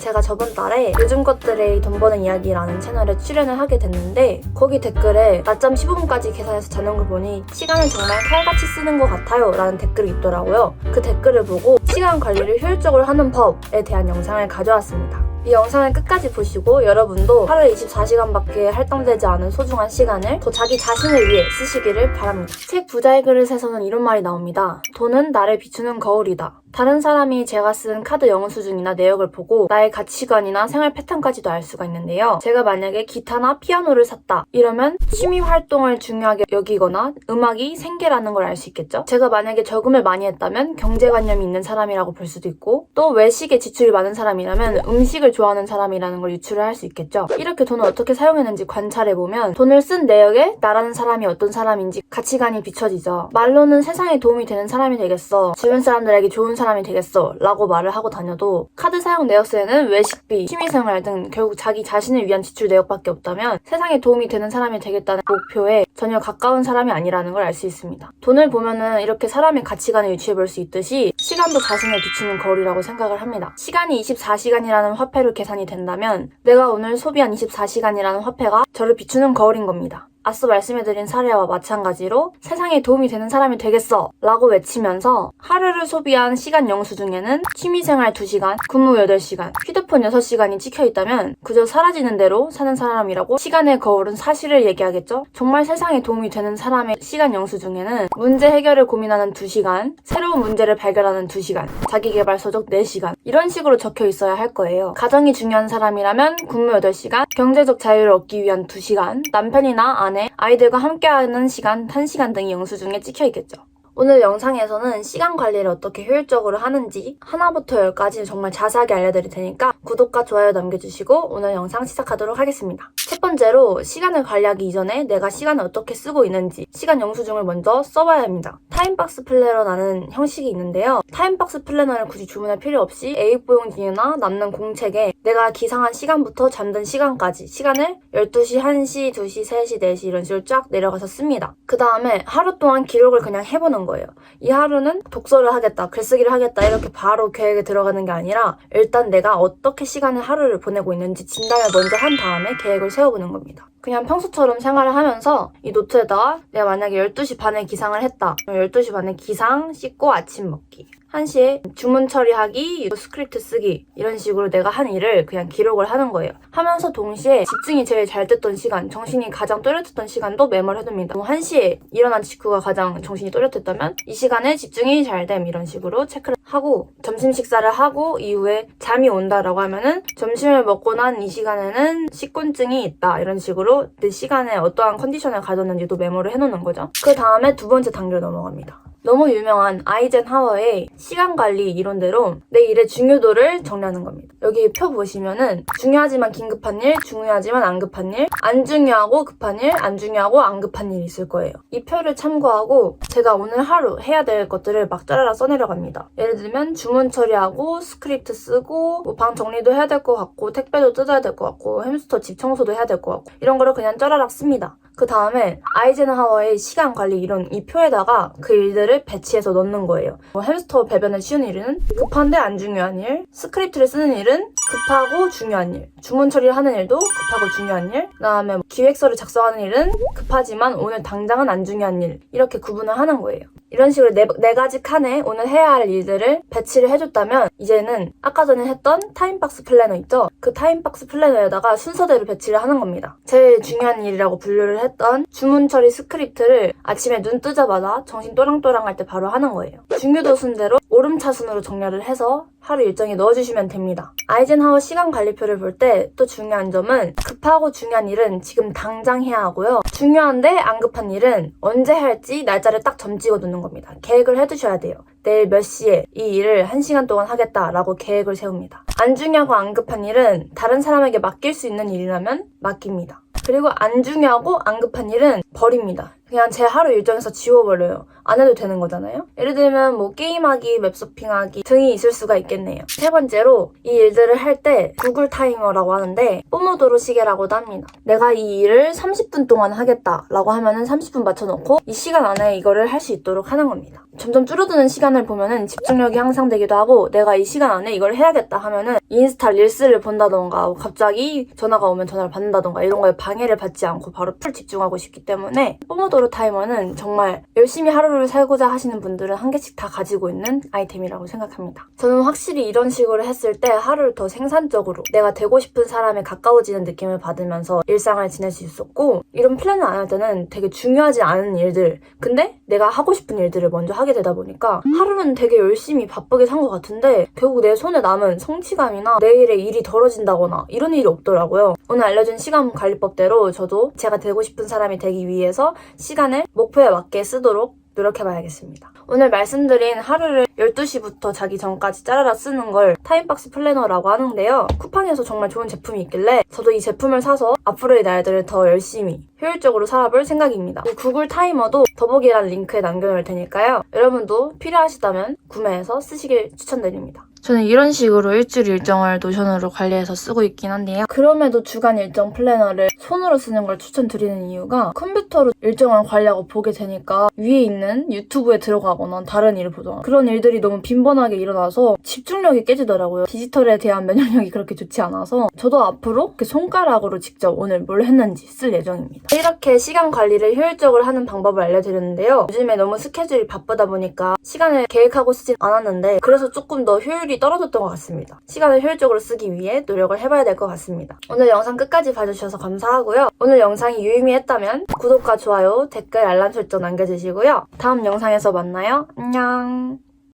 제가 저번 달에 요즘 것들의 돈 버는 이야기라는 채널에 출연을 하게 됐는데 거기 댓글에 낮잠 15분까지 계산해서 자는 걸 보니 시간을 정말 칼같이 쓰는 것 같아요 라는 댓글이 있더라고요. 그 댓글을 보고 시간 관리를 효율적으로 하는 법에 대한 영상을 가져왔습니다. 이 영상을 끝까지 보시고 여러분도 하루에 24시간밖에 할당되지 않은 소중한 시간을 더 자기 자신을 위해 쓰시기를 바랍니다. 책 부자의 그릇에서는 이런 말이 나옵니다. 돈은 나를 비추는 거울이다. 다른 사람이 제가 쓴 카드 영수증이나 내역을 보고 나의 가치관이나 생활 패턴까지도 알 수가 있는데요. 제가 만약에 기타나 피아노를 샀다 이러면 취미 활동을 중요하게 여기거나 음악이 생계라는 걸 알 수 있겠죠. 제가 만약에 저금을 많이 했다면 경제관념이 있는 사람이라고 볼 수도 있고 또 외식에 지출이 많은 사람이라면 음식을 좋아하는 사람이라는 걸 유추를 할 수 있겠죠. 이렇게 돈을 어떻게 사용했는지 관찰해보면 돈을 쓴 내역에 나라는 사람이 어떤 사람인지 가치관이 비춰지죠. 말로는 세상에 도움이 되는 사람이 되겠어, 주변 사람들에게 좋은 사람이 되겠어 라고 말을 하고 다녀도 카드 사용 내역서에는 외식비, 취미생활 등 결국 자기 자신을 위한 지출 내역밖에 없다면 세상에 도움이 되는 사람이 되겠다는 목표에 전혀 가까운 사람이 아니라는 걸 알 수 있습니다. 돈을 보면은 이렇게 사람의 가치관을 유추해볼 수 있듯이 시간도 자신을 비추는 거울이라고 생각을 합니다. 시간이 24시간이라는 화폐로 계산이 된다면 내가 오늘 소비한 24시간이라는 화폐가 저를 비추는 거울인 겁니다. 앞서 말씀해드린 사례와 마찬가지로 세상에 도움이 되는 사람이 되겠어 라고 외치면서 하루를 소비한 시간 영수증에는 취미생활 2시간, 근무 8시간, 휴대폰 6시간이 찍혀있다면 그저 사라지는 대로 사는 사람이라고 시간의 거울은 사실을 얘기하겠죠? 정말 세상에 도움이 되는 사람의 시간 영수증에는 문제 해결을 고민하는 2시간, 새로운 문제를 발견하는 2시간, 자기계발 서적 4시간 이런 식으로 적혀 있어야 할 거예요. 가정이 중요한 사람이라면 근무 8시간, 경제적 자유를 얻기 위한 2시간, 남편이나 아내, 아이들과 함께하는 시간 1시간 등이 영수증에 찍혀있겠죠. 오늘 영상에서는 시간 관리를 어떻게 효율적으로 하는지 하나부터 10까지 정말 자세하게 알려드릴 테니까 구독과 좋아요 남겨주시고 오늘 영상 시작하도록 하겠습니다. 첫 번째로 시간을 관리하기 이전에 내가 시간을 어떻게 쓰고 있는지 시간 영수증을 먼저 써봐야 합니다. 타임박스 플래너라는 형식이 있는데요. 타임박스 플래너를 굳이 주문할 필요 없이 A4 용지나 남는 공책에 내가 기상한 시간부터 잠든 시간까지 시간을 12시, 1시, 2시, 3시, 4시 이런 식으로 쫙 내려가서 씁니다. 그 다음에 하루 동안 기록을 그냥 해보는 거예요. 이 하루는 독서를 하겠다, 글쓰기를 하겠다 이렇게 바로 계획에 들어가는 게 아니라 일단 내가 어떻게 시간을 하루를 보내고 있는지 진단을 먼저 한 다음에 계획을 세워보는 겁니다. 그냥 평소처럼 생활을 하면서 이 노트에다가 내가 만약에 12시 반에 기상을 했다. 12시 반에 기상, 씻고 아침 먹기. 1시에 주문 처리하기, 스크립트 쓰기 이런 식으로 내가 한 일을 그냥 기록을 하는 거예요. 하면서 동시에 집중이 제일 잘 됐던 시간, 정신이 가장 또렷했던 시간도 메모를 해둡니다. 1시에 일어난 직후가 가장 정신이 또렷했다면 이 시간에 집중이 잘 됨 이런 식으로 체크를 하고 점심 식사를 하고 이후에 잠이 온다라고 하면은 점심을 먹고 난 이 시간에는 식곤증이 있다 이런 식으로 내 시간에 어떠한 컨디션을 가졌는지도 메모를 해놓는 거죠. 그 다음에 두 번째 단계로 넘어갑니다. 너무 유명한 아이젠하워의 시간관리 이론대로 내 일의 중요도를 정리하는 겁니다. 여기 표 보시면은 중요하지만 긴급한 일, 중요하지만 안 급한 일, 안 중요하고 급한 일, 안 중요하고 안 급한 일이 있을 거예요. 이 표를 참고하고 제가 오늘 하루 해야 될 것들을 막 짜라라 써내려갑니다. 예를 들면 주문 처리하고 스크립트 쓰고 뭐 방 정리도 해야 될 것 같고 택배도 뜯어야 될 것 같고 햄스터 집 청소도 해야 될 것 같고 이런 거를 그냥 짜라락 씁니다. 그 다음에 아이젠하워의 시간관리 이론 이 표에다가 그 일들을 배치해서 넣는 거예요. 햄스터 배변을 치우는 일은 급한데 안 중요한 일, 스크립트를 쓰는 일은 급하고 중요한 일, 주문 처리를 하는 일도 급하고 중요한 일, 그 다음에 기획서를 작성하는 일은 급하지만 오늘 당장은 안 중요한 일 이렇게 구분을 하는 거예요. 이런 식으로 네 가지 칸에 오늘 해야 할 일들을 배치를 해줬다면 이제는 아까 전에 했던 타임박스 플래너 있죠? 그 타임박스 플래너에다가 순서대로 배치를 하는 겁니다. 제일 중요한 일이라고 분류를 했던 주문 처리 스크립트를 아침에 눈 뜨자마자 정신 또랑또랑할 때 바로 하는 거예요. 중요도 순대로 오름차순으로 정렬을 해서 하루 일정에 넣어주시면 됩니다. 아이젠하워 시간관리표를 볼 때 또 중요한 점은 급하고 중요한 일은 지금 당장 해야 하고요. 중요한데 안 급한 일은 언제 할지 날짜를 딱 점 찍어두는 겁니다. 계획을 해두셔야 돼요. 내일 몇 시에 이 일을 1시간 동안 하겠다라고 계획을 세웁니다. 안 중요하고 안 급한 일은 다른 사람에게 맡길 수 있는 일이라면 맡깁니다. 그리고 안 중요하고 안 급한 일은 버립니다. 그냥 제 하루 일정에서 지워버려요. 안 해도 되는 거잖아요? 예를 들면 뭐 게임하기, 웹서핑하기 등이 있을 수가 있겠네요. 세 번째로 이 일들을 할 때 구글 타이머라고 하는데 포모도로 시계라고도 합니다. 내가 이 일을 30분 동안 하겠다라고 하면은 30분 맞춰놓고 이 시간 안에 이거를 할 수 있도록 하는 겁니다. 점점 줄어드는 시간을 보면은 집중력이 향상되기도 하고 내가 이 시간 안에 이걸 해야겠다 하면은 인스타 릴스를 본다던가 갑자기 전화가 오면 전화를 받는다던가 이런 거에 방해를 받지 않고 바로 풀 집중하고 싶기 때문에 포모도로 타이머는 정말 열심히 하루를 살고자 하시는 분들은 한 개씩 다 가지고 있는 아이템이라고 생각합니다. 저는 확실히 이런 식으로 했을 때 하루를 더 생산적으로 내가 되고 싶은 사람에 가까워지는 느낌을 받으면서 일상을 지낼 수 있었고 이런 플랜을 안 할 때는 되게 중요하지 않은 일들 근데 내가 하고 싶은 일들을 먼저 하게 되다 보니까 하루는 되게 열심히 바쁘게 산 것 같은데 결국 내 손에 남은 성취감이나 내일의 일이 덜어진다거나 이런 일이 없더라고요. 오늘 알려준 시간 관리법대로 저도 제가 되고 싶은 사람이 되기 위해서 시간을 목표에 맞게 쓰도록 노력해봐야겠습니다. 오늘 말씀드린 하루를 12시부터 자기 전까지 짜라라 쓰는 걸 타임박스 플래너라고 하는데요. 쿠팡에서 정말 좋은 제품이 있길래 저도 이 제품을 사서 앞으로의 날들을 더 열심히 효율적으로 살아볼 생각입니다. 이 구글 타이머도 더보기란 링크에 남겨놓을 테니까요. 여러분도 필요하시다면 구매해서 쓰시길 추천드립니다. 저는 이런 식으로 일주일 일정을 노션으로 관리해서 쓰고 있긴 한데요. 그럼에도 주간 일정 플래너를 손으로 쓰는 걸 추천드리는 이유가 컴퓨터로 일정을 관리하고 보게 되니까 위에 있는 유튜브에 들어가거나 다른 일을 보거나 그런 일들이 너무 빈번하게 일어나서 집중력이 깨지더라고요. 디지털에 대한 면역력이 그렇게 좋지 않아서 저도 앞으로 이렇게 손가락으로 직접 오늘 뭘 했는지 쓸 예정입니다. 이렇게 시간 관리를 효율적으로 하는 방법을 알려드렸는데요. 요즘에 너무 스케줄이 바쁘다 보니까 시간을 계획하고 쓰진 않았는데 그래서 조금 더 효율이 떨어졌던 것 같습니다. 시간을 효율적으로 쓰기 위해 노력을 해봐야 될 것 같습니다. 오늘 영상 끝까지 봐주셔서 감사하고요. 오늘 영상이 유의미했다면 구독과 좋아요, 댓글, 알람 설정 남겨주시고요. 다음 영상에서 만나요. 안녕.